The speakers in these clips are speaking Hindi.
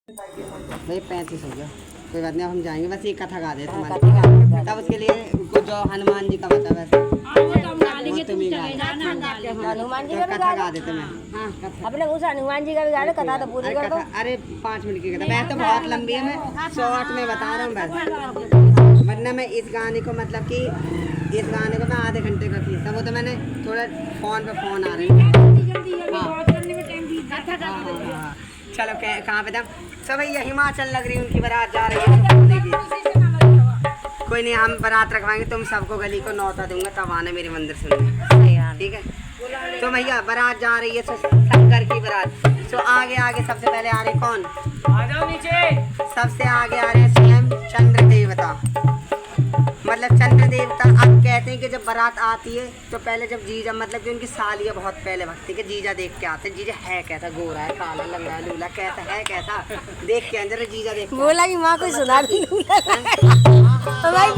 भाई 35 हो गया, कोई बात नहीं, अब हम जाएंगे, बस ये कथा गा देते तुम्हारे, तब उसके लिए कुछ जो हनुमान जी का बता वैसे हनुमान जी का भी कथा गा देते मैं। हाँ अपने उस हनुमान जी का भी गा लो, कथा तो पूरी कर दो। अरे 5 मिनट की कथा, वैसे तो बहुत लंबी है, मैं शॉर्ट में बता रहा हूँ बस, वरना मैं इस गाने को मतलब कि इस गाने को मैं आधे घंटे का खींचता, वो तो मैंने थोड़ा फोन पे फोन आ रहे हैं। चलो कहाँ पे था, सब भैया हिमाचल नगरी उनकी बारात जा रही है, कोई नहीं, हम बारात रखवाएंगे, तुम सबको गली को नौता दूंगा, तब आना मेरे मंदिर सुनने, ठीक है। तो भैया बारात जा रही है, तो शंकर की बारात, तो आगे आगे सबसे पहले आ रहे कौन, आ जाओ नीचे। सबसे आगे आ रहे हैं स्वयं चंद्र देवता, मतलब चंद्र देवता। अब कहते हैं कि जब बारात आती है तो पहले जब जीजा, मतलब कि उनकी सालियाँ बहुत पहले भक्ति के जीजा देख के आते हैं, जीजा है कैसा, गोरा है, काला, लंगड़ा, लूला, कैसा है, कैसा देख के अंदर जीजा देख बोला कि माँ कोई सुना दी भाई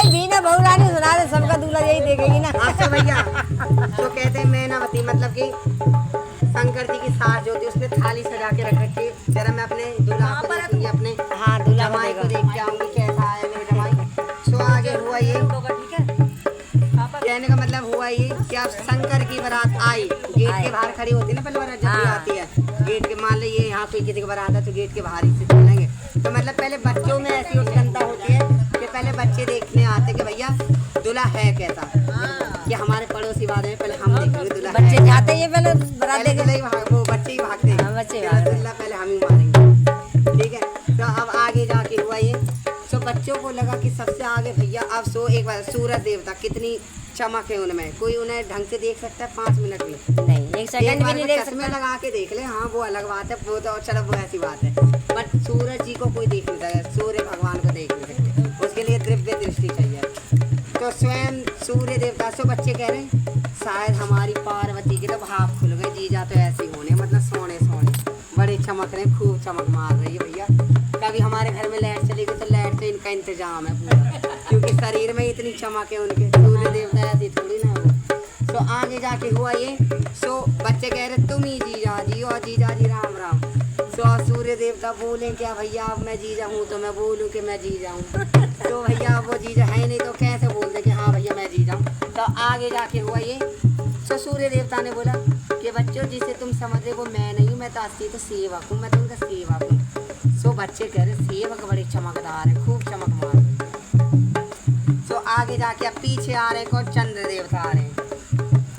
बीना बहुरानी सुना दे, सबका दूल्हा यही देखेगी ना। अच्छा भैया, तो कहते हैं मैनावती, मतलब कि शंकर जी की सास जो थी, उसने थाली सजा के रख रखी, जरा मैं अपने दूल्हा को देखूंगी, अपने जमाई को देख के आऊंगी कैसा है मेरे जमाई। तो आगे हुआ ये, कहने का मतलब हुआ ये कि अब शंकर की बारात आई, गेट के बाहर खड़ी होती है ना, पहले बारात जब भी आती है, गेट के, मान लो ये यहाँ कोई किसी की बारात है तो गेट के बाहर ही से चलेंगे, तो मतलब पहले बच्चों में ऐसी उत्कंठा होती है कि पहले बच्चे देखने आते कि भैया दूल्हा है कैसा, कि हमारे पड़ोसी वाले में पहले हम देखेंगे दूल्हा, बच्चे जाते हैं पहले बारात देखे, वो बच्चे ही भागते हैं, बच्चे दूल्हा पहले हम ही मारेंगे, ठीक है। तो अब आगे जाके हुआ ये, तो बच्चों को लगा कि सबसे आगे भैया, अब सो एक बार सूरज देवता, कितनी चमक है उनमें, कोई उन्हें ढंग से देख सकता है 5 मिनट में नहीं, एक सेकंड भी नहीं देख चश्मे सकता, लगा के देख ले, हाँ वो अलग बात है, वो तो चलो वो ऐसी बात है, बट सूरज जी को कोई देख नहीं सकता, सूर्य भगवान को देख नहीं सकते, उसके लिए दिव्य दृष्टि चाहिए। तो स्वयं सूर्य देवता से बच्चे कह रहे हैं शायद हमारी पार्वती के तो भाव खुल गए, जीजा तो ऐसे ही होने, मतलब सोने सोने बड़े चमक रहे, खूब चमक मार रही है भैया। कभी हमारे घर में लाइट चली गई तो लाइट से इनका इंतजाम है पूरा, क्योंकि शरीर में इतनी चमक है उनके, सूर्य देवता ऐसी थोड़ी ना हो। तो आगे जाके हुआ ये, सो बच्चे कह रहे तुम ही जीजा जी, और जीजा जी राम राम। सो सूर्य देवता बोले क्या भैया, अब मैं जीजा हूँ तो मैं बोलूँ कि मैं जीजा हूँ, तो भैया वो जीजा है नहीं तो कैसे बोल दे कि हाँ भैया मैं जीजा हूँ। तो आगे जाके हुआ ये, तो सूर्य देवता ने बोला कि बच्चों जिसे तुम समझ रहे वो मैं नहीं हूँ, मैं तो असली तो सेवक हूँ, मैं तो उनका सेवक हूँ। सो बच्चे कह रहे सेवक बड़े चमकदार है, खूब चमक मार रहे। सो आगे जाके अब पीछे आ रहे कौन, चंद्र देवता आ रहे हैं,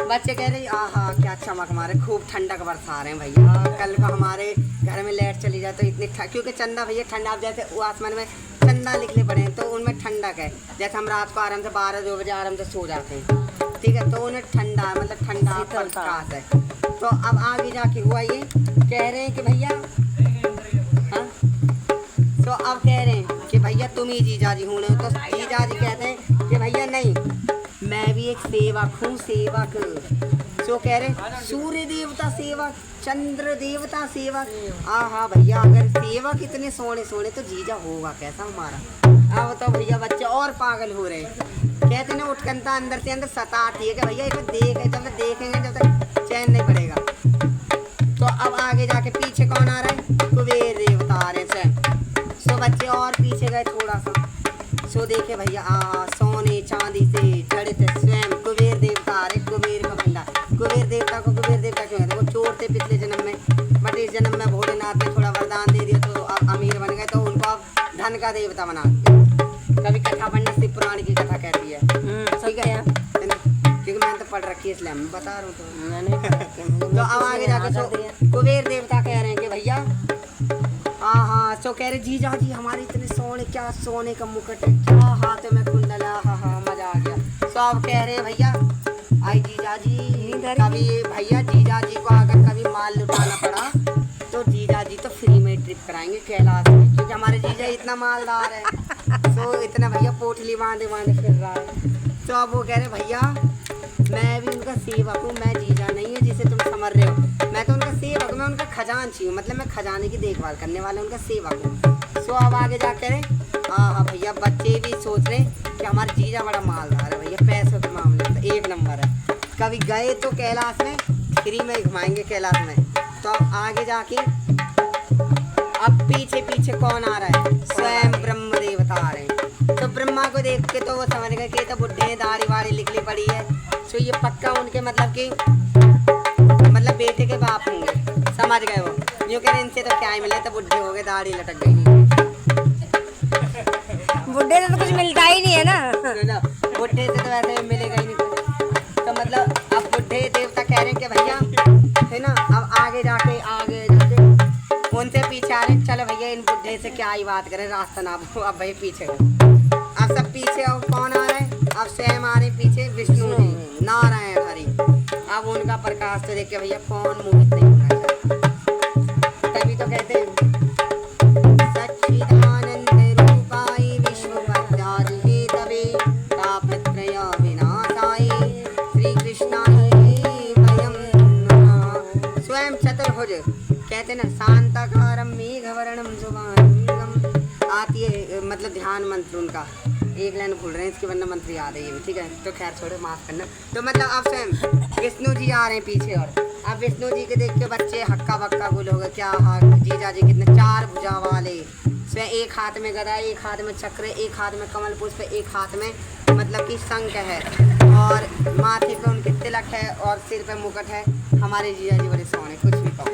बच्चे कह रहे आहा क्या चमक मारे, खूब ठंडक बरसा रहे हैं भैया, कल को हमारे घर में लाइट चली जाए तो इतनी क्योंकि चंदा भैया ठंडा, आप जैसे वो आसमान में चंदा लिखने पड़े हैं तो उनमें ठंडक है, जैसे हम रात को आराम से 12-2 बजे आराम से सो जाते हैं, ठीक है, तो उन्हें ठंडा मतलब ठंडा प्रकाश है। तो अब आगे जाके हुआ ये, कह रहे हैं कि भैया, हाँ, तो अब कह रहे हैं कि भैया तुम ही जीजा जी होने, तो जीजा जी कहते हैं कि भैया नहीं, मैं भी एक सेवक हूँ, सेवक। सो कह रहे सूर्य देवता सेवक, चंद्र देवता सेवक, हाँ भैया अगर सेवक इतने सोने सोने तो जीजा होगा कैसा हमारा। अब तो भैया बच्चे और पागल हो रहे हैं, कहते ना उत्कंठा अंदर से अंदर सताती है कि भैया इसे जब तक देखेंगे जब तक चैन नहीं पड़ेगा। तो अब आगे जाके पीछे कौन आ रहा है, कुबेर देवता आ रहे हैं। सो बच्चे और पीछे गए थोड़ा सा, सो देखे भैया सोने चांदी से जड़ित स्वयं कुबेर देवता आ रहे, कुबेर का भंडार। कुबेर देवता को कुबेर देवता क्यों कहते हैं, वो चोर थे पिछले जन्म में, बट इस जन्म में भोलेनाथ ने थोड़ा वरदान दे दिया तो अब अमीर बन गए, तो उनको अब धन का देवता बना दिया। कभी कथा पढ़ना शिव पुराण की कथा कहती है, ठीक है, क्योंकि मैंने तो पढ़ रखी है इसलिए मैं बता रहा हूँ। तो अब आगे जाके कुबेर देवता कह रहे हैं कि भैया हाँ, तो कह रहे जीजा जी हमारे इतने सोने, क्या सोने का मुकुट है, क्या हाथ में कुंडला, हाँ मजा आ गया। तो अब कह रहे भैया आई जीजा जी, कभी भैया जीजा जी को अगर कभी माल लुटाना पड़ा तो जीजा जी तो फ्री में ट्रिप कराएंगे कैलाश में, क्योंकि हमारे जीजा इतना मालदार है, तो इतना भैया पोटली बांधे फिर रहा है। तो अब वो कह रहे भैया मैं भी उनका सेवक हूँ, मैं जीजा नहीं है जिसे तुम समझ रहे हो, मैं तो उनका सेवक, मैं उनका खजांची हूँ, मतलब मैं खजाने की देखभाल करने वाला उनका सेवक हूँ। सो अब आगे जा कह रहे हाँ भैया बच्चे भी सोच रहे कि हमारा जीजा बड़ा मालदार है भैया, पैसों के मामले में तो 1 नंबर है, कभी गए तो कैलाश में फ्री में घुमाएंगे कैलाश में। तो अब आगे जाके अब पीछे पीछे कौन आ रहा है? स्वयं ब्रह्म देवता आ रहे हैं। तो ब्रह्मा को देख के तो वो समझ गए कि ये तो बुढ़े हैं, दाढ़ी वाड़ी निकली पड़ी है, तो ये पक्का उनके मतलब बेटे के बाप होंगे, समझ गए वो। यूँ कह रहे इनसे तो क्या ही मिले, तो बुढ़े हो गए, दाढ़ी लटक गई। बुढ़े से तो कुछ मिलता ही नहीं है ना। बुढ़े से तो वैसे मिलेगा ही नहीं कुछ। तो मतलब अब बुढ़े देवता कह रहे हैं कि भैया है ना, अब आगे जाके उनसे पीछे आ रहे हैं, चलो भैया इन बुढ़े से क्या ही बात करें, रास्ता ना अब भाई पीछे हो। अब सब पीछे, अब कौन आ रहा है? अब स्वयं आ रहे पीछे विष्णु जी, नारायण हरि। अब उनका प्रकाश तो देख के भैया कौन मोहित नहीं होना चाहिए। तभी तो कहते हैं सच्चिदानंद रूपाय विश्वपत्यादि हेतवे तापत्रय विनाशाय श्री कृष्णाय वयं नमः। स्वयं चतुर्भुज कहते ना, शांताकारम मेघवर्णम शुभांगम। आती है मतलब ध्यान मंत्र उनका, एक लाइन भूल रहे हैं इसके, वरना मंत्र याद है ये भी, ठीक है। तो खैर छोड़ो, माफ करना। तो मतलब अब स्वयं विष्णु जी आ रहे हैं पीछे, और अब विष्णु जी के देख के बच्चे हक्का बक्का गुल हो गए। क्या जीजा जी कितने चार भुजा वाले, स्वयं एक हाथ में गदा, एक हाथ में चक्र, एक हाथ में कमल पुष्प, एक हाथ में मतलब कि शंख है, और माथे पे उनके तिलक है, और सिर पे मुकुट है। हमारे जीजा जी बड़े सोने, कुछ भी कहो।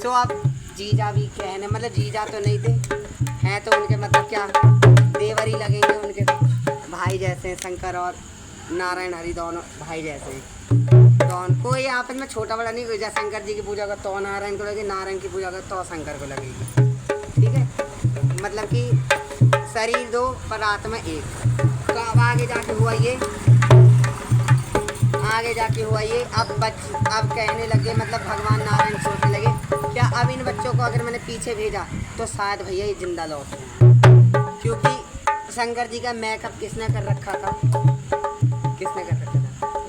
तो अब जीजा भी कहने मतलब जीजा तो नहीं थे, हैं तो उनके मतलब क्या देवर ही लगेंगे उनके, भाई जैसे हैं। शंकर और नारायण हरि दोनों भाई जैसे हैं। दोनों कोई आपस में छोटा बड़ा नहीं, जैसे शंकर जी की पूजा कर तो नारायण को लगेगी, नारायण की पूजा कर तो शंकर को लगेगी, ठीक है। मतलब कि शरीर दो पर आत्मा एक। तो अब आगे जाके हुआ ये, अब कहने लगे मतलब भगवान नारायण सोचने लगे, क्या अब इन बच्चों को अगर मैंने पीछे भेजा तो शायद भैया ये जिंदा लौट, क्योंकि शंकर जी का मेकअप किसने कर रखा था? किसने कर रखा था?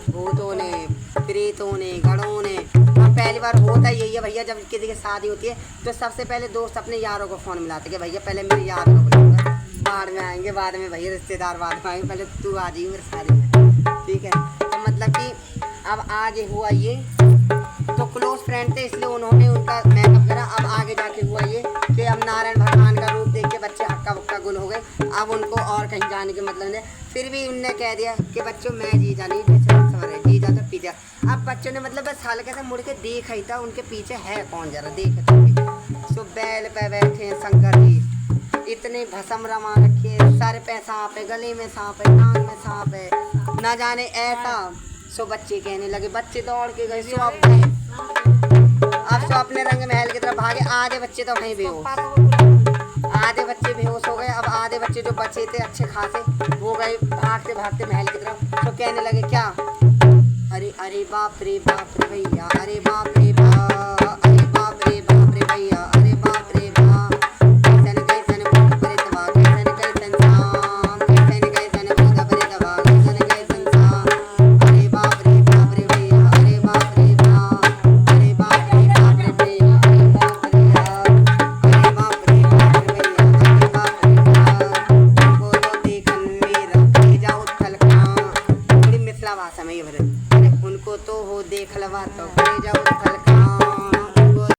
भूतों ने, प्रेतों ने, गणों ने। अब पहली बार होता यही है भैया, जब किसी की शादी होती है तो सबसे पहले दोस्त अपने यारों को फ़ोन मिलाते कि भैया पहले मेरे यार को बुलाऊंगा, बाद में आएंगे, बाद में भैया रिश्तेदार बाद में आएंगे, पहले तू आ जाइए मेरे शादी में, ठीक है। तो मतलब कि अब आगे हुआ ये, तो क्लोज फ्रेंड थे इसलिए उन्होंने उनका मेकअप करा। अब आगे जाके हुआ ये कि अब नारायण भगवान का रूप देख के बच्चे हक्का बक्का गुल हो गए। अब उनको और कहीं जाने के मतलब नहीं, फिर भी उनने कह दिया कि बच्चों मैं जीजा नहीं पीछे सवार, जीजा तो पीछे। अब बच्चों ने मतलब बस हल्के से मुड़ के देखा ही था उनके पीछे है कौन, जरा देखे तो बैल पे बैठे शंकर जी, इतने भस्म रमा रखे, सर पे सांप है, गले में सांप है, टांग में सांप है, ना जाने ऐसा। सो बच्चे कहने लगे, बच्चे दौड़ के गए, सो अब सो अपने रंग महल की तरफ भागे। आधे बच्चे तो वहीं बेहोश, आधे बच्चे बेहोश हो गए। अब आधे बच्चे जो बचे थे अच्छे खासे, वो गए भागते भागते महल की तरफ। तो कहने लगे क्या, अरे अरे बाप रे भैया, अरे बाप रे बाप, अरे बाप रे भैया,